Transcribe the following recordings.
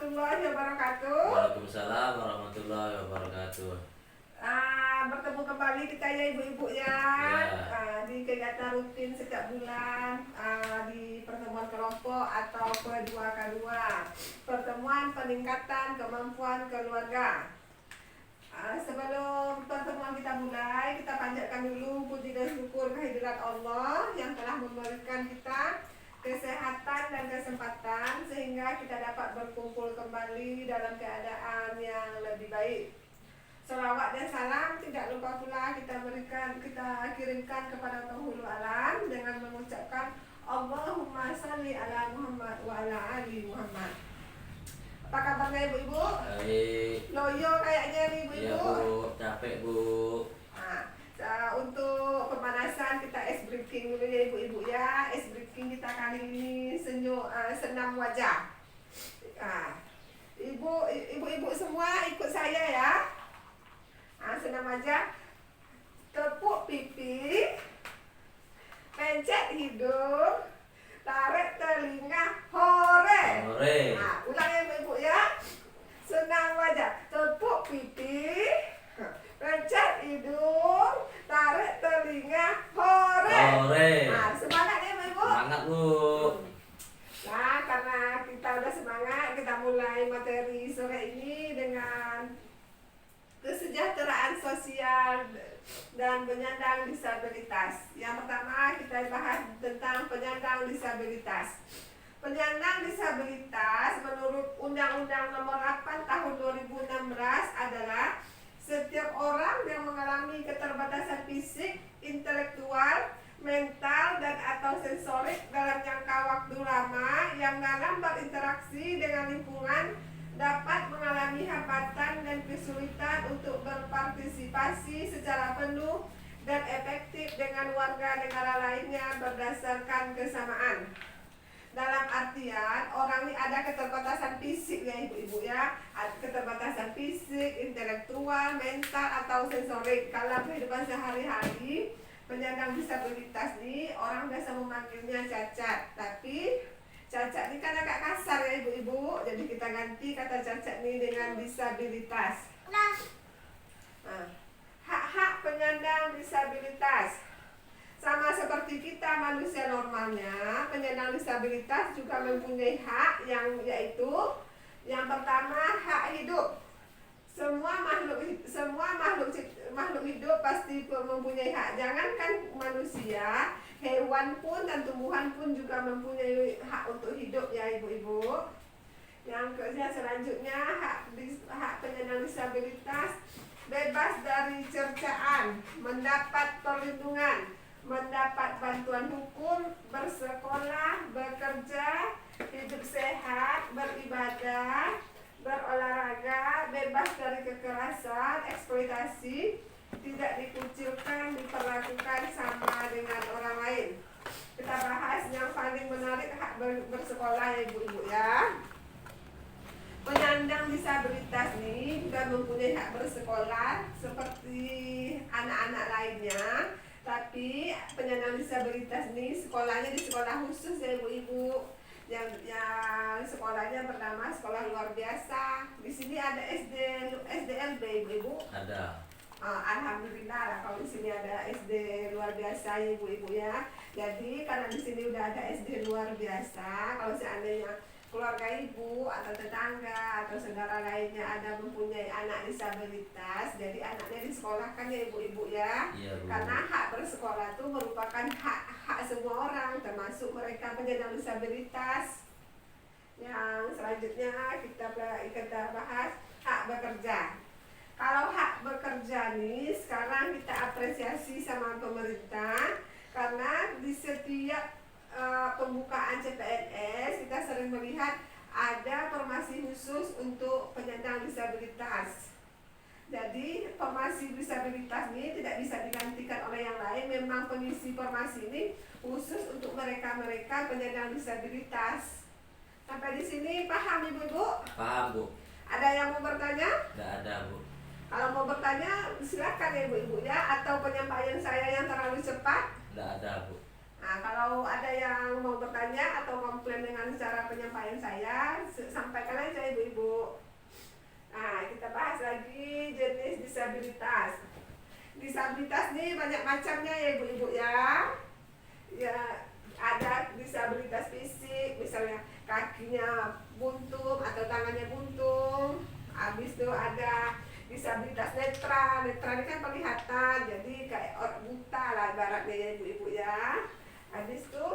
warahmatullahi wabarakatuh. Waalaikumsalam warahmatullahi wabarakatuh. Bertemu kembali kita ya ibu-ibu ya, di kegiatan rutin setiap bulan, di pertemuan kelompok atau P2K2, pertemuan peningkatan kemampuan keluarga. Sebelum pertemuan kita mulai, kita panjatkan dulu puji dan syukur kehadirat Allah yang telah memberikan kita kesehatan dan kesempatan sehingga kita dapat berkumpul kembali dalam keadaan yang lebih baik. Salawat dan salam tidak lupa pula kita kirimkan kepada penghulu alam dengan mengucapkan Allahumma salli ala Muhammad wa ala ali Muhammad. Apa kabarnya ibu-ibu? Baik. Loyo kayaknya nih ibu-ibu. Iya bu, capek bu. Untuk pemanasan kita ice breaking dulu ya ibu-ibu ya. Ice breaking kita kali ini senam wajah. Ibu-ibu semua ikut saya ya. Senam wajah. Tepuk pipi, pencet hidung, tarik telinga, hore. Hore. Ulang ya ibu-ibu ya. Senam wajah. Tepuk pipi, pencet hidung, tarik telinga, hore. Hore. Semangat ya ibu-ibu. Semangat bu. Nah, karena kita udah semangat, kita mulai materi sore ini dengan kesejahteraan sosial dan penyandang disabilitas. Yang pertama kita bahas tentang penyandang disabilitas. Penyandang disabilitas menurut Undang-Undang Nomor 8 Tahun 2016 adalah setiap orang yang mengalami keterbatasan fisik, intelektual, mental dan atau sensorik dalam jangka waktu lama yang dalam berinteraksi dengan lingkungan dapat mengalami hambatan dan kesulitan untuk berpartisipasi secara penuh dan efektif dengan warga negara lainnya berdasarkan kesamaan. Dalam artian orang ini ada keterbatasan fisik ya ibu-ibu ya, ada keterbatasan fisik, intelektual, mental atau sensorik. Kalau kehidupan sehari-hari penyandang disabilitas nih orang biasa memanggilnya cacat, tapi cacat ini kan agak kasar ya ibu-ibu, jadi kita ganti kata cacat ini dengan disabilitas. Hak-hak penyandang disabilitas sama seperti kita manusia normalnya, penyandang disabilitas juga mempunyai hak yaitu yang pertama hak hidup. Semua makhluk hidup pasti mempunyai hak. Jangankan manusia, hewan pun dan tumbuhan pun juga mempunyai hak untuk hidup ya ibu-ibu. Yang selanjutnya hak penyandang disabilitas bebas dari cercaan, mendapat perlindungan, mendapat bantuan hukum, bersekolah, bekerja, hidup sehat, beribadah, berolahraga, bebas dari kekerasan, eksploitasi, tidak dikucilkan, diperlakukan sama dengan orang lain. Kita bahas yang paling menarik hak bersekolah ya ibu-ibu ya. Penyandang disabilitas ini juga mempunyai hak bersekolah seperti anak-anak lainnya. Tapi penyandang disabilitas ini sekolahnya di sekolah khusus ya ibu-ibu. Yang sekolahnya bernama sekolah luar biasa. Di sini ada SDLB ibu-ibu. Ada. Alhamdulillah lah kalau di sini ada SD luar biasa ya ibu-ibu ya. Jadi karena di sini udah ada SD luar biasa, kalau seandainya keluarga ibu atau tetangga atau saudara lainnya ada mempunyai anak disabilitas, jadi anaknya disekolahkan ya ibu-ibu ya. Iya, Bu. Karena hak bersekolah itu merupakan hak semua orang, termasuk mereka penyandang disabilitas. Yang selanjutnya kita bahas hak bekerja. Kalau hak bekerja nih sekarang kita apresiasi sama pemerintah karena di setiap pembukaan CPNS kita sering melihat ada formasi khusus untuk penyandang disabilitas. Jadi formasi disabilitas ini tidak bisa digantikan oleh yang lain. Memang pengisi formasi ini khusus untuk mereka-mereka penyandang disabilitas. Sampai di sini paham ibu-ibu? Paham bu. Ada yang mau bertanya? Tidak ada bu. Kalau mau bertanya silakan ya ibu-ibu ya, atau penyampaian saya yang terlalu cepat? Tidak ada bu. Nah, kalau ada yang mau bertanya atau mau komplain dengan cara penyampaian saya, sampaikan aja ibu-ibu. Nah, kita bahas lagi jenis disabilitas. Disabilitas nih banyak macamnya ya ibu-ibu ya. Ya, ada disabilitas fisik, misalnya kakinya buntung atau tangannya buntung. Habis itu ada disabilitas netra. Netra ini kan penglihatan, jadi kayak orang buta lah ibaratnya ya ibu-ibu ya. Habis itu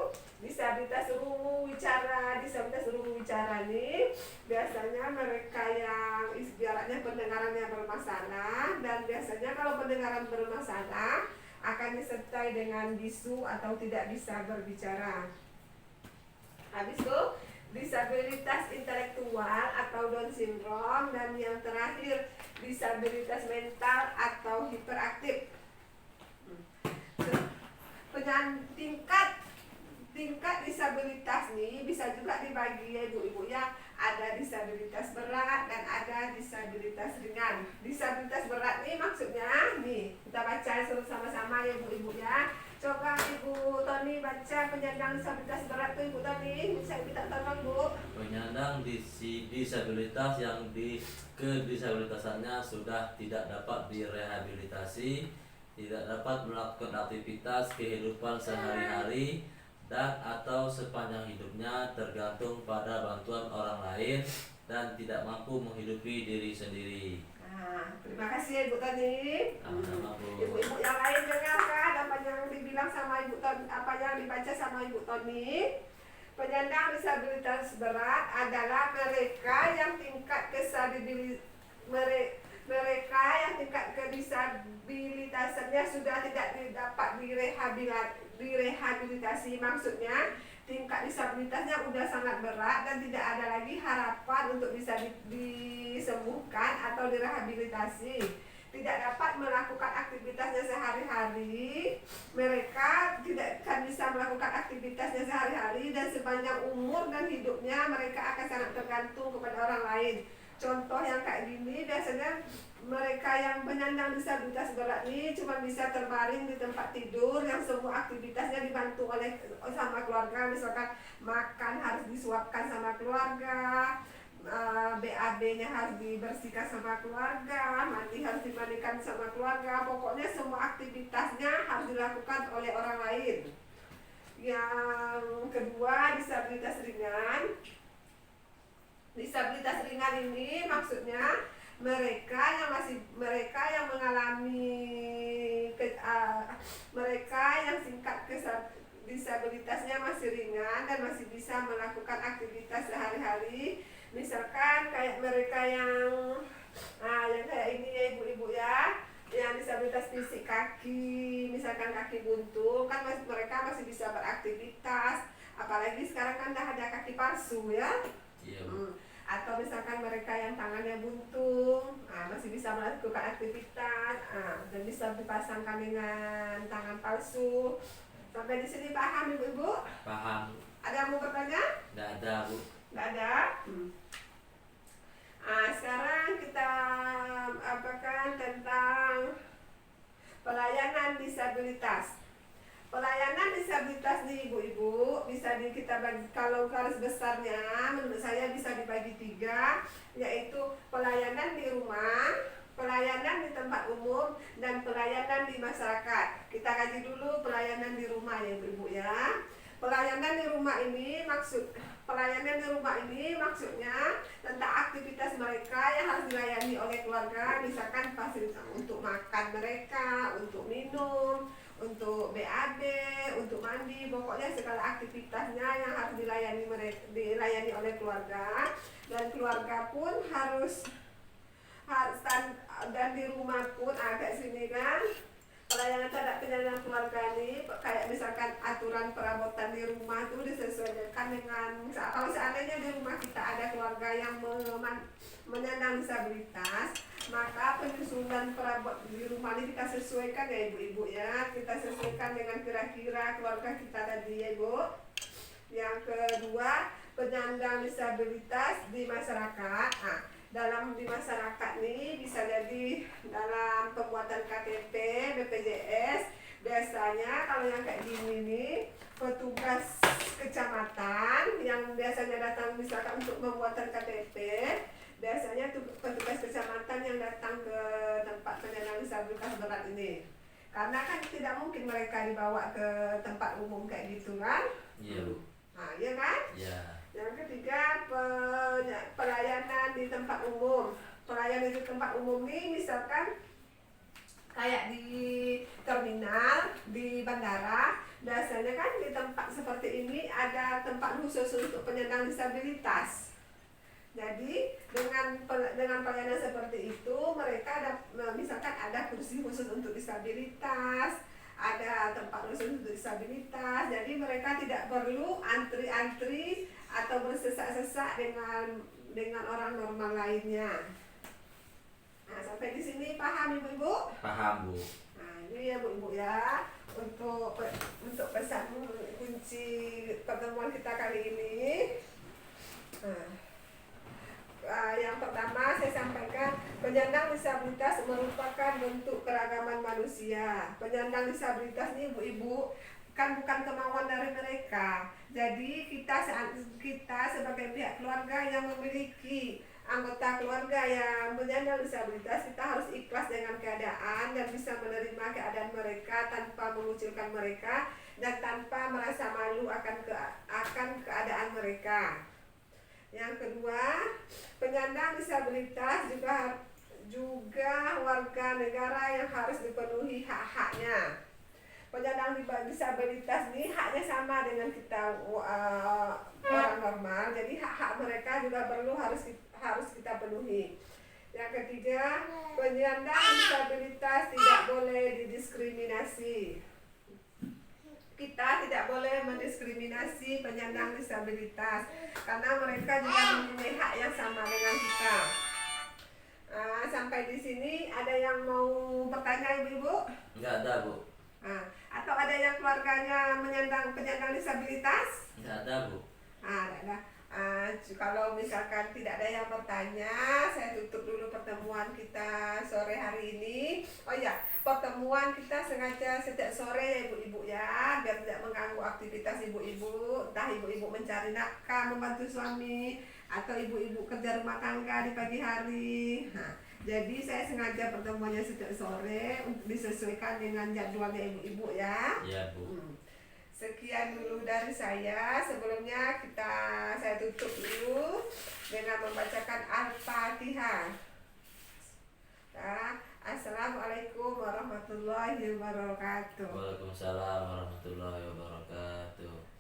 disabilitas rungu wicara. Disabilitas rungu wicara nih biasanya mereka yang ibaratnya pendengarannya bermasalah, dan biasanya kalau pendengaran bermasalah akan disertai dengan bisu atau tidak bisa berbicara. Habis itu disabilitas intelektual atau Down syndrome, dan yang terakhir disabilitas mental atau hiperaktif. Tingkat disabilitas nih bisa juga dibagi ya ibu-ibu ya. Ada disabilitas berat dan ada disabilitas ringan. Disabilitas berat nih maksudnya nih, kita baca sama-sama ya ibu-ibu ya. Coba Ibu Toni baca penyandang disabilitas berat tuh Ibu Toni, bisa kita tolong Bu. Penyandang disabilitas yang kedisabilitasannya sudah tidak dapat direhabilitasi, tidak dapat melakukan aktivitas kehidupan sehari-hari, dan atau sepanjang hidupnya tergantung pada bantuan orang lain dan tidak mampu menghidupi diri sendiri. Nah, terima kasih ya Ibu Toni. Sama-sama, Bu. Ibu-ibu yang lain dengarkan apa yang dibilang sama Ibu Toni, apa yang dibaca sama Ibu Toni. Penyandang disabilitas berat adalah mereka yang tingkat kedisabilitasannya sudah tidak dapat direhabilitasi. Maksudnya tingkat disabilitasnya udah sangat berat dan tidak ada lagi harapan untuk bisa disembuhkan atau direhabilitasi. Tidak dapat melakukan aktivitasnya sehari-hari. Mereka tidak akan bisa melakukan aktivitasnya sehari-hari, dan sepanjang umur dan hidupnya mereka akan sangat tergantung kepada orang lain. Contoh yang kayak gini biasanya mereka yang penyandang disabilitas berat ini cuma bisa terbaring di tempat tidur yang semua aktivitasnya dibantu oleh sama keluarga. Misalkan makan harus disuapkan sama keluarga, BAB-nya harus dibersihkan sama keluarga, mandi harus dimandikan sama keluarga. Pokoknya semua aktivitasnya harus dilakukan oleh orang lain. Yang kedua, disabilitas ringan. Disabilitas ringan ini maksudnya mereka yang mengalami mereka yang tingkat disabilitasnya masih ringan dan masih bisa melakukan aktivitas sehari-hari. Misalkan kayak mereka yang kayak ini ya ibu-ibu ya, yang disabilitas fisik kaki, misalkan kaki buntung kan mereka masih bisa beraktivitas. Apalagi sekarang kan dah ada kaki palsu ya. Iya, Atau misalkan mereka yang tangannya buntung, masih bisa melakukan aktivitas, dan bisa dipasangkan dengan tangan palsu. Sampai di sini paham ibu-ibu? Paham. Ada yang mau bertanya? Tidak ada, Bu. Tidak ada. Sekarang kita apakan tentang pelayanan disabilitas. Pelayanan disabilitas nih ibu-ibu bisa kita bagi, kalau garis besarnya menurut saya bisa dibagi 3, yaitu pelayanan di rumah, pelayanan di tempat umum, dan pelayanan di masyarakat. Kita kaji dulu pelayanan di rumah ya ibu-ibu ya. Pelayanan di rumah ini maksudnya tentang aktivitas mereka yang harus dilayani oleh keluarga, misalkan fasilitas untuk makan mereka, untuk minum, untuk BAB, untuk mandi, pokoknya segala aktivitasnya yang harus dilayani oleh keluarga. Dan keluarga pun harus dan di rumah pun agak sini kan pelayanan terhadap penyandang keluarga ini, kayak misalkan aturan perabotan di rumah itu disesuaikan dengan kalau seandainya di rumah kita ada keluarga yang menyandang disabilitas, maka penyusunan perabot di rumah ini kita sesuaikan ya ibu-ibu ya, kita sesuaikan dengan kira-kira keluarga kita tadi ya ibu. Yang kedua, penyandang disabilitas di masyarakat. Dalam di masyarakat nih bisa jadi dalam pembuatan KTP, BPJS. Biasanya kalau yang kayak gini nih, petugas kecamatan yang biasanya datang misalkan untuk membuat KTP, biasanya tuh petugas kecamatan yang datang ke tempat penyandang disabilitas berat ini. Karena kan tidak mungkin mereka dibawa ke tempat umum kayak gitu kan? Iya Bu. Nah, iya kan? Ya. Yang ketiga, pelayanan di tempat umum. Pelayanan di tempat umum ini misalkan kayak di terminal, di bandara, biasanya kan di tempat seperti ini ada tempat khusus untuk penyandang disabilitas. Jadi dengan pelayanan seperti itu mereka misalkan ada kursi khusus untuk disabilitas, ada tempat khusus untuk disabilitas. Jadi mereka tidak perlu antri-antri atau bersesak-sesak dengan orang normal lainnya. Nah, sampai di sini paham Ibu-ibu? Paham Bu. Nah, ini ya Bu-ibu ya untuk pesan kunci pertemuan kita kali ini. Yang pertama saya sampaikan, penyandang disabilitas merupakan bentuk keragaman manusia. Penyandang disabilitas ini Ibu-ibu kan bukan kemauan dari mereka. Jadi kita sebagai pihak keluarga yang memiliki anggota keluarga yang penyandang disabilitas, kita harus ikhlas dengan keadaan dan bisa menerima keadaan mereka tanpa mengucilkan mereka dan tanpa merasa malu akan keadaan mereka. Yang kedua, penyandang disabilitas juga warga negara yang harus dipenuhi hak-haknya. Penyandang disabilitas ini haknya sama dengan kita orang normal, jadi hak-hak mereka juga harus kita penuhi. Yang ketiga, penyandang disabilitas tidak boleh didiskriminasi. Kita tidak boleh mendiskriminasi penyandang disabilitas karena mereka juga mempunyai hak yang sama dengan kita. Sampai di sini ada yang mau bertanya Ibu-ibu? Enggak ada Bu. Atau ada yang keluarganya penyandang disabilitas? Enggak ada Bu. Ada. Kalau misalkan tidak ada yang bertanya, saya tutup dulu pertemuan kita sore hari ini. Oh ya, pertemuan kita sengaja sejak sore ya Ibu-ibu ya, biar tidak mengganggu aktivitas Ibu-ibu. Entah Ibu-ibu mencari nafkah, membantu suami, atau Ibu-ibu kerja rumah tangga di pagi hari. Jadi saya sengaja pertemuannya sejak sore untuk disesuaikan dengan jadwalnya Ibu-ibu ya. Iya Bu. Sekian dulu dari saya. Sebelumnya saya tutup dulu dengan membacakan Al-Fatihah. Assalamualaikum warahmatullahi wabarakatuh. Waalaikumsalam warahmatullahi wabarakatuh.